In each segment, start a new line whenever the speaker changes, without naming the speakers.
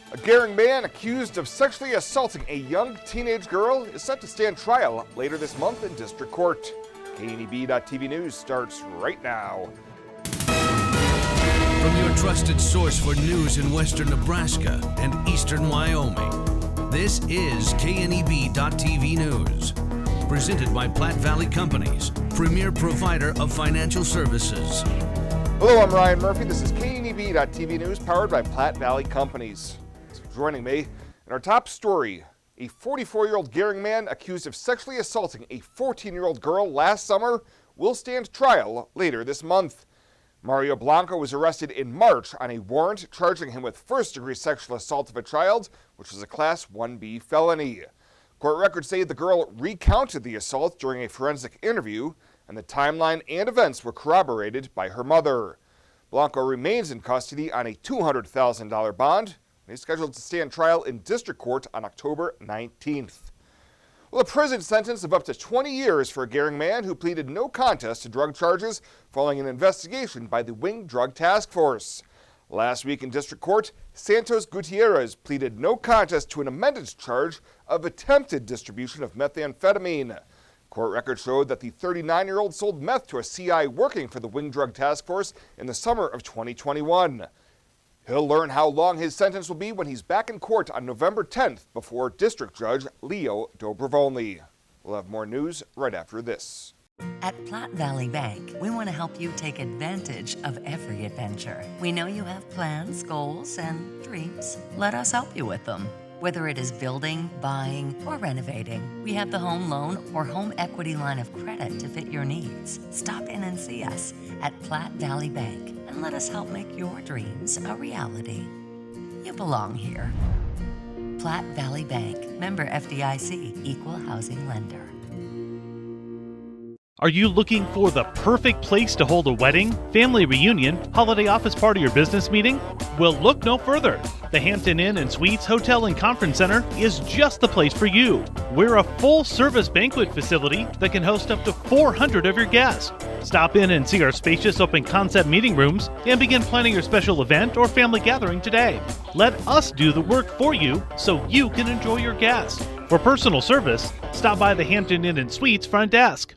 A Gering man accused of sexually assaulting a young teenage girl is set to stand trial later this month in district court. KNEB.TV News starts right now.
From your trusted source for news in western Nebraska and eastern Wyoming, this is KNEB.TV News. Presented by Platte Valley Companies, premier provider of financial services.
Hello, I'm Ryan Murphy. This is KNEB.TV News powered by Platte Valley Companies. Thanks for joining me. In our top story, a 44-year-old Gering man accused of sexually assaulting a 14-year-old girl last summer will stand trial later this month. Mario Blanco was arrested in March on a warrant charging him with first-degree sexual assault of a child, which was a Class 1B felony. Court records say the girl recounted the assault during a forensic interview, and the timeline and events were corroborated by her mother. Blanco remains in custody on a $200,000 bond, and he's scheduled to stand trial in district court on October 19th. Well, a prison sentence of up to 20 years for a Gering man who pleaded no contest to drug charges following an investigation by the Wing Drug Task Force. Last week in district court, Santos Gutierrez pleaded no contest to an amended charge of attempted distribution of methamphetamine. Court records showed that the 39-year-old sold meth to a CI working for the Wing Drug Task Force in the summer of 2021. He'll learn how long his sentence will be when he's back in court on November 10th before District Judge Leo Dobrovolny. We'll have more news right after this.
At Platte Valley Bank, we want to help you take advantage of every adventure. We know you have plans, goals, and dreams. Let us help you with them. Whether it is building, buying, or renovating, we have the home loan or home equity line of credit to fit your needs. Stop in and see us at Platte Valley Bank and let us help make your dreams a reality. You belong here. Platte Valley Bank, member FDIC, equal housing lender.
Are you looking for the perfect place to hold a wedding, family reunion, holiday office party, or business meeting? Well, look no further. The Hampton Inn and Suites Hotel and Conference Center is just the place for you. We're a full-service banquet facility that can host up to 400 of your guests. Stop in and see our spacious open-concept meeting rooms and begin planning your special event or family gathering today. Let us do the work for you so you can enjoy your guests. For personal service, stop by the Hampton Inn and Suites front desk.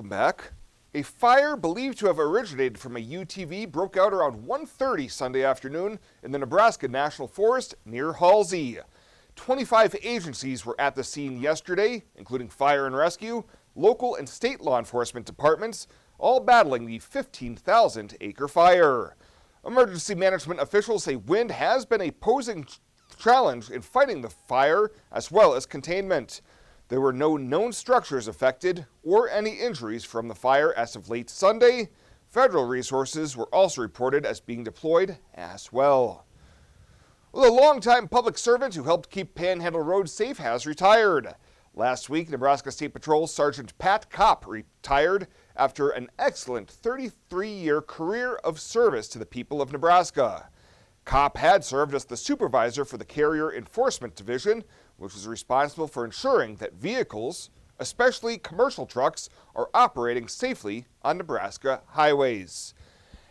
Back. A fire believed to have originated from a UTV broke out around 1:30 Sunday afternoon in the Nebraska National Forest near Halsey. 25 agencies were at the scene yesterday, including fire and rescue, local and state law enforcement departments, all battling the 15,000-acre fire. Emergency management officials say wind has been a posing challenge in fighting the fire as well as containment. There were no known structures affected or any injuries from the fire as of late Sunday. Federal resources were also reported as being deployed as well. Well, a longtime public servant who helped keep Panhandle Road safe has retired. Last week, Nebraska State Patrol Sergeant Pat Kopp retired after an excellent 33-year career of service to the people of Nebraska. Kopp had served as the supervisor for the Carrier Enforcement Division, which was responsible for ensuring that vehicles, especially commercial trucks, are operating safely on Nebraska highways.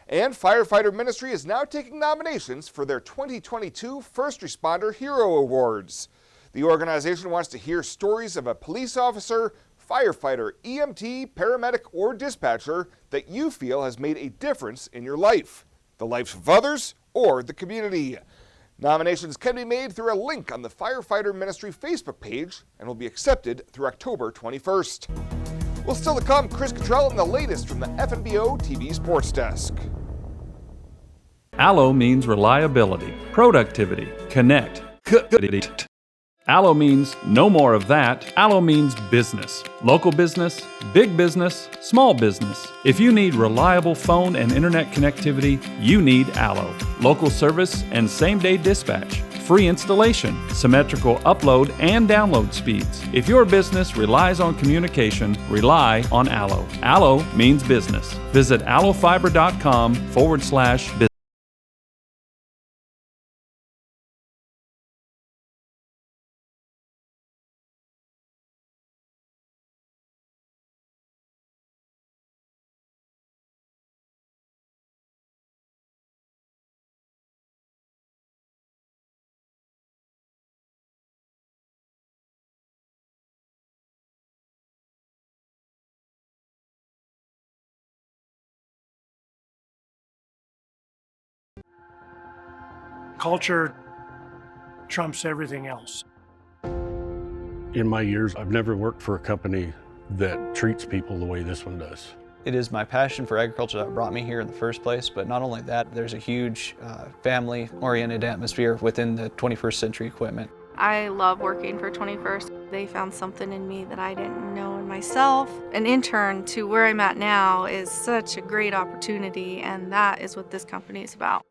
And Firefighter Ministry is now taking nominations for their 2022 First Responder Hero Awards. The organization wants to hear stories of a police officer, firefighter, EMT, paramedic, or dispatcher that you feel has made a difference in your life, the lives of others, or the community. Nominations can be made through a link on the Firefighter Ministry Facebook page and will be accepted through October 21st. Well, still to come, Chris Cottrell and the latest from the FNBO TV Sports Desk.
Allo means reliability, productivity, connect. Allo means no more of that. Allo means business. Local business, big business, small business. If you need reliable phone and internet connectivity, you need Allo. Local service and same-day dispatch. free installation, symmetrical upload and download speeds. If your business relies on communication, rely on Allo. Allo means business. Visit allofiber.com/business.
Culture trumps everything else.
In my years, I've never worked for a company that treats people the way this one does.
It is my passion for agriculture that brought me here in the first place, but not only that, there's a huge family-oriented atmosphere within the 21st Century Equipment.
I love working for 21st. They found something in me that I didn't know in myself. An intern to where I'm at now is such a great opportunity, and that is what this company is about.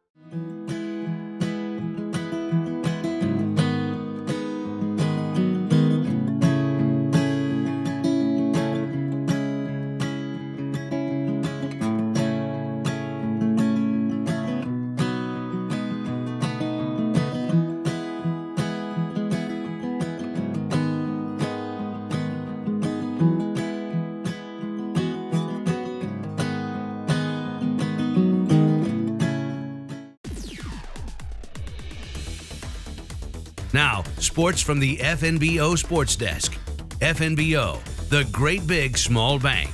Now, sports from the FNBO Sports Desk. FNBO, the great big small bank.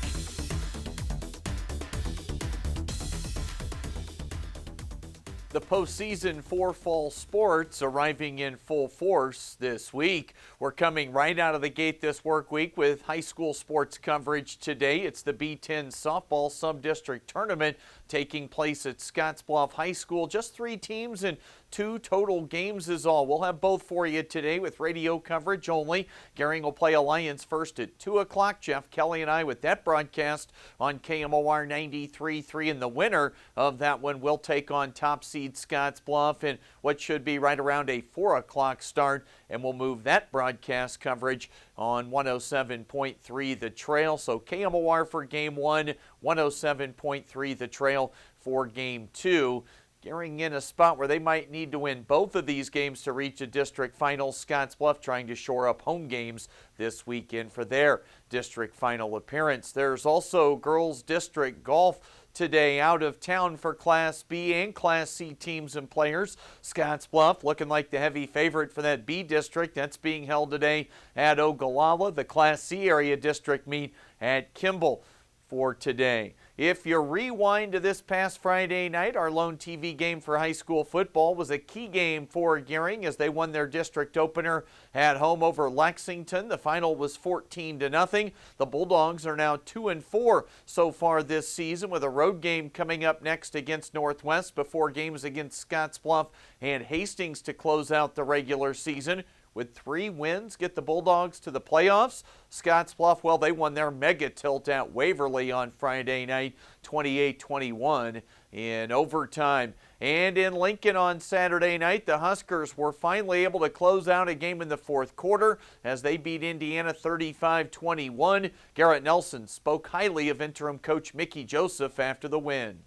The postseason for fall sports arriving in full force this week. We're coming right out of the gate this work week with high school sports coverage today. It's the B10 softball sub-district tournament taking place at Scottsbluff High School. Just 3 teams and 2 total games is all. We'll have both for you today with radio coverage only. Gering will play Alliance first at 2 o'clock. Jeff Kelly and I with that broadcast on KMOR 93.3. And the winner of that one will take on top seed Scottsbluff in what should be right around a 4 o'clock start. And we'll move that broadcast coverage on 107.3 The Trail. So KMOR for Game 1, 107.3 The Trail for Game 2. Gering in a spot where they might need to win both of these games to reach a district final. Scottsbluff trying to shore up home games this weekend for their district final appearance. There's also girls district golf today out of town for Class B and Class C teams and players. Scottsbluff looking like the heavy favorite for that B district. That's being held today at Ogallala. The Class C area district meet at Kimball for today. If you rewind to this past Friday night, our lone TV game for high school football was a key game for Gering as they won their district opener at home over Lexington. The final was 14-0. The Bulldogs are now 2-4 so far this season with a road game coming up next against Northwest before games against Scottsbluff and Hastings to close out the regular season. With 3 wins, get the Bulldogs to the playoffs. Scottsbluff, well, they won their mega tilt at Waverly on Friday night, 28-21 in overtime. And in Lincoln on Saturday night, the Huskers were finally able to close out a game in the fourth quarter as they beat Indiana 35-21. Garrett Nelson spoke highly of interim coach Mickey Joseph after the win.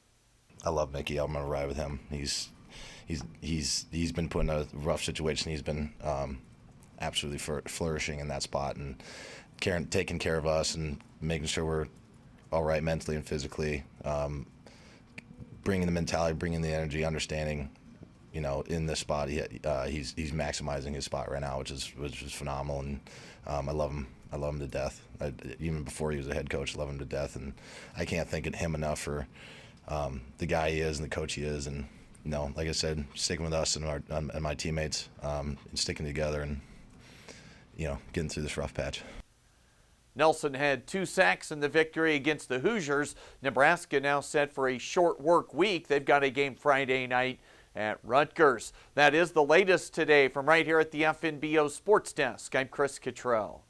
I love Mickey. I'm going to ride with him. He's been put in a rough situation. He's been absolutely flourishing in that spot and taking care of us and making sure we're all right mentally and physically, bringing the mentality, bringing the energy, understanding, in this spot he's maximizing his spot right now, which is phenomenal, and I love him to death. Even before he was a head coach, I love him to death, and I can't thank him enough for the guy he is and the coach he is, and like I said, sticking with us and my teammates, and sticking together and getting through this rough patch.
Nelson had 2 sacks in the victory against the Hoosiers. Nebraska now set for a short work week. They've got a game Friday night at Rutgers. That is the latest today from right here at the FNBO Sports Desk. I'm Chris Cottrell.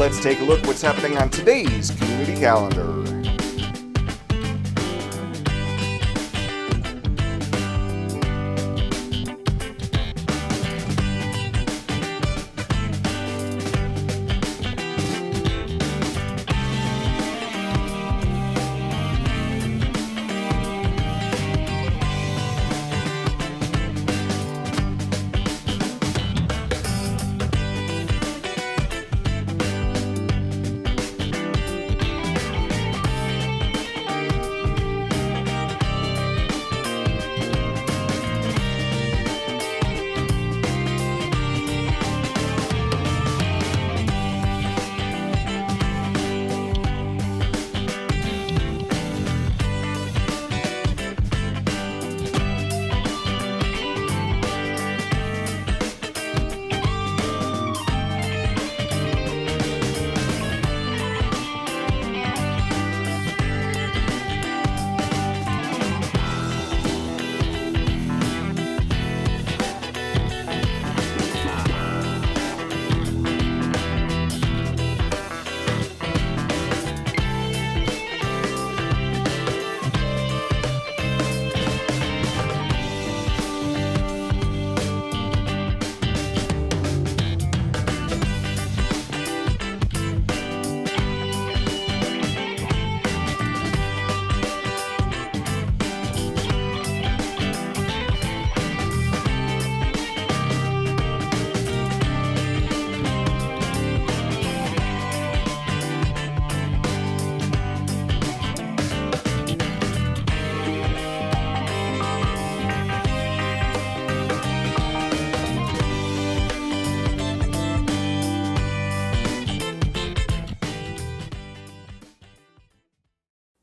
let's take a look what's happening on today's community calendar.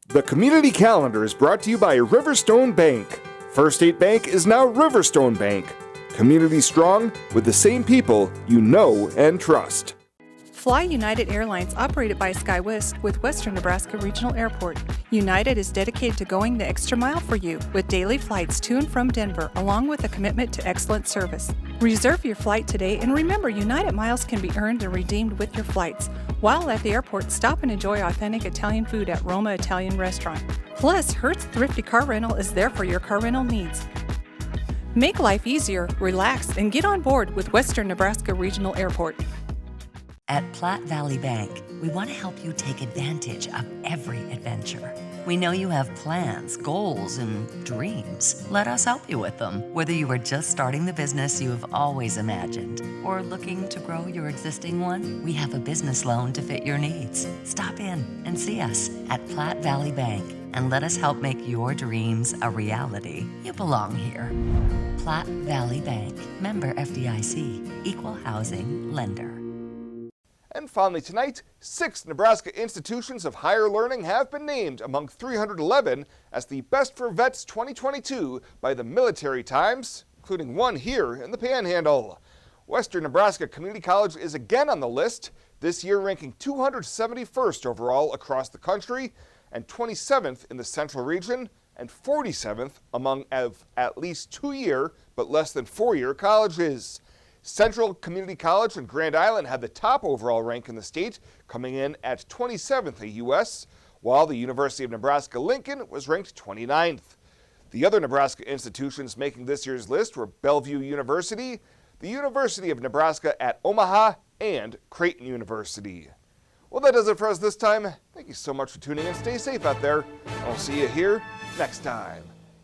The community calendar is brought to you by Riverstone Bank. First State Bank is now Riverstone Bank. Community strong with the same people you know and trust.
Fly United Airlines, operated by SkyWest with Western Nebraska Regional Airport. United is dedicated to going the extra mile for you with daily flights to and from Denver, along with a commitment to excellent service. Reserve your flight today, and remember, United miles can be earned and redeemed with your flights. While at the airport, stop and enjoy authentic Italian food at Roma Italian Restaurant. Plus, Hertz Thrifty Car Rental is there for your car rental needs. Make life easier, relax, and get on board with Western Nebraska Regional Airport.
At Platte Valley Bank, we want to help you take advantage of every adventure. We know you have plans, goals, and dreams. Let us help you with them. Whether you are just starting the business you have always imagined or looking to grow your existing one, we have a business loan to fit your needs. Stop in and see us at Platte Valley Bank and let us help make your dreams a reality. You belong here. Platte Valley Bank, member FDIC, equal housing lender.
And finally tonight, 6 Nebraska institutions of higher learning have been named among 311 as the Best for Vets 2022 by the Military Times, including one here in the Panhandle. Western Nebraska Community College is again on the list, this year ranking 271st overall across the country and 27th in the Central Region and 47th among at least 2-year but less than 4-year colleges. Central Community College in Grand Island had the top overall rank in the state, coming in at 27th AUS, while the University of Nebraska-Lincoln was ranked 29th. The other Nebraska institutions making this year's list were Bellevue University, the University of Nebraska at Omaha, and Creighton University. Well, that does it for us this time. Thank you so much for tuning in. Stay safe out there. I'll see you here next time.